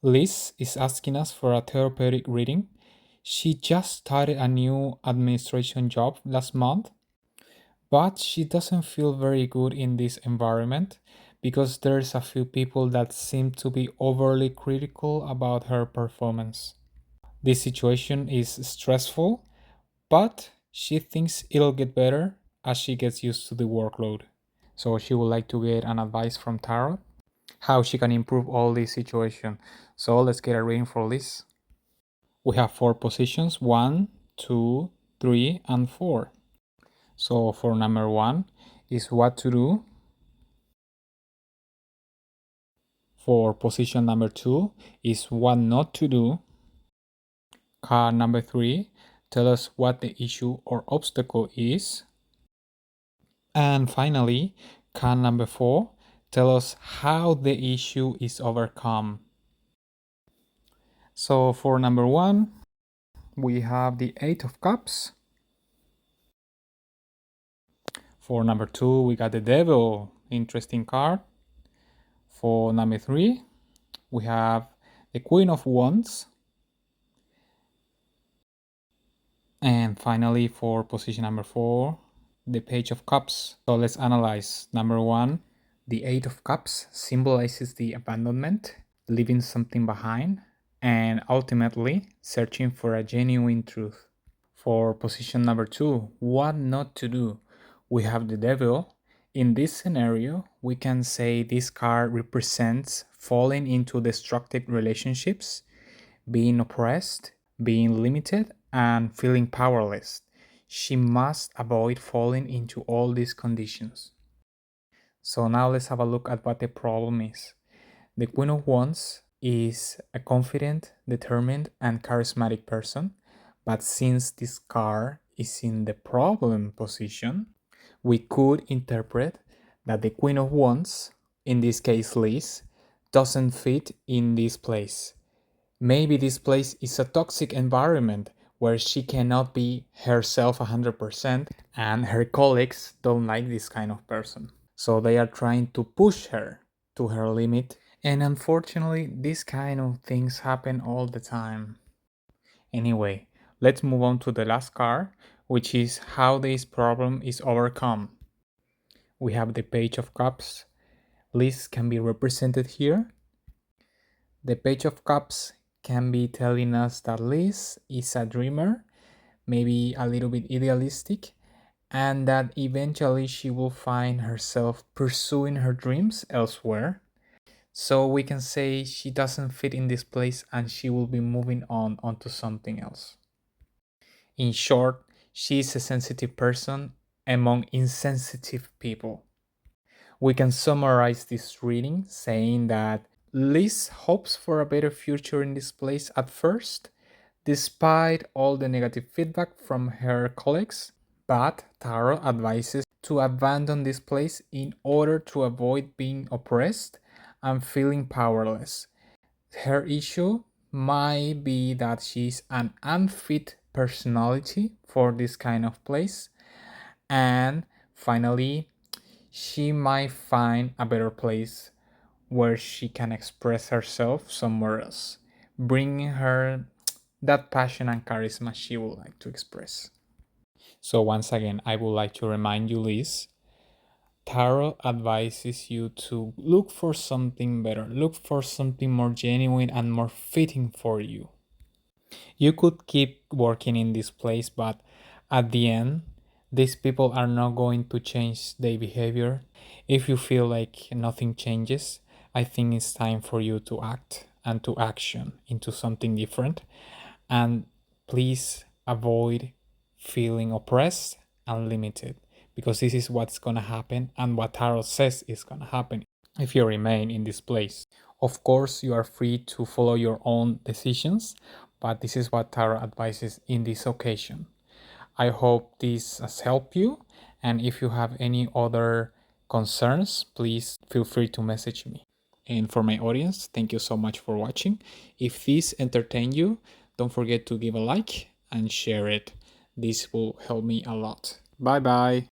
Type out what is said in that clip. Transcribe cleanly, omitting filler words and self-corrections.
Liz is asking us for a therapeutic reading. She just started a new administration job last month, but she doesn't feel very good in this environment because there's a few people that seem to be overly critical about her performance. This situation is stressful, but she thinks it'll get better as she gets used to the workload. So she would like to get an advice from Tarot how she can improve all this situation. So let's get a reading for Liz. We have four positions: one, two, three, and four. So for number one is what to do. For position number two is what not to do. Card number three, tell us what the issue or obstacle is. And finally, card number four, tell us how the issue is overcome. So for number one, we have the Eight of Cups. For number two, we got the Devil, interesting card. For number three, we have the Queen of Wands. And finally, for position number four, the Page of Cups. So let's analyze. Number one, the Eight of Cups symbolizes the abandonment, leaving something behind, and ultimately searching for a genuine truth. For position number two, what not to do, we have the Devil. In this scenario, we can say this card represents falling into destructive relationships, being oppressed, being limited, and feeling powerless. She must avoid falling into all these conditions. So now let's have a look at what the problem is. The Queen of Wands is a confident, determined, and charismatic person, but since this card is in the problem position, we could interpret that the Queen of Wands, in this case Liz, doesn't fit in this place. Maybe this place is a toxic environment where she cannot be herself 100% and her colleagues don't like this kind of person. So they are trying to push her to her limit. And unfortunately, these kind of things happen all the time. Anyway, let's move on to the last card, which is how this problem is overcome. We have the Page of Cups. Liz can be represented here. The Page of Cups can be telling us that Liz is a dreamer, maybe a little bit idealistic, and that eventually she will find herself pursuing her dreams elsewhere. So we can say she doesn't fit in this place and she will be moving on onto something else. In short, she is a sensitive person among insensitive people. We can summarize this reading saying that Liz hopes for a better future in this place at first, despite all the negative feedback from her colleagues, but Tarot advises to abandon this place in order to avoid being oppressed and feeling powerless. Her issue might be that she's an unfit personality for this kind of place, and finally, she might find a better place where she can express herself somewhere else, bringing her that passion and charisma she would like to express. So, once again, I would like to remind you, Liz, Tarot advises you to look for something better, look for something more genuine and more fitting for you. You could keep working in this place, but at the end, these people are not going to change their behavior. If you feel like nothing changes, I think it's time for you to act and to action into something different. And please avoid feeling oppressed and limited because this is what's going to happen and what Tarot says is going to happen if you remain in this place. Of course, you are free to follow your own decisions, but this is what Tarot advises in this occasion. I hope this has helped you, and if you have any other concerns, please feel free to message me. And for my audience, thank you so much for watching. If this entertained you, don't forget to give a like and share it. This will help me a lot. Bye bye.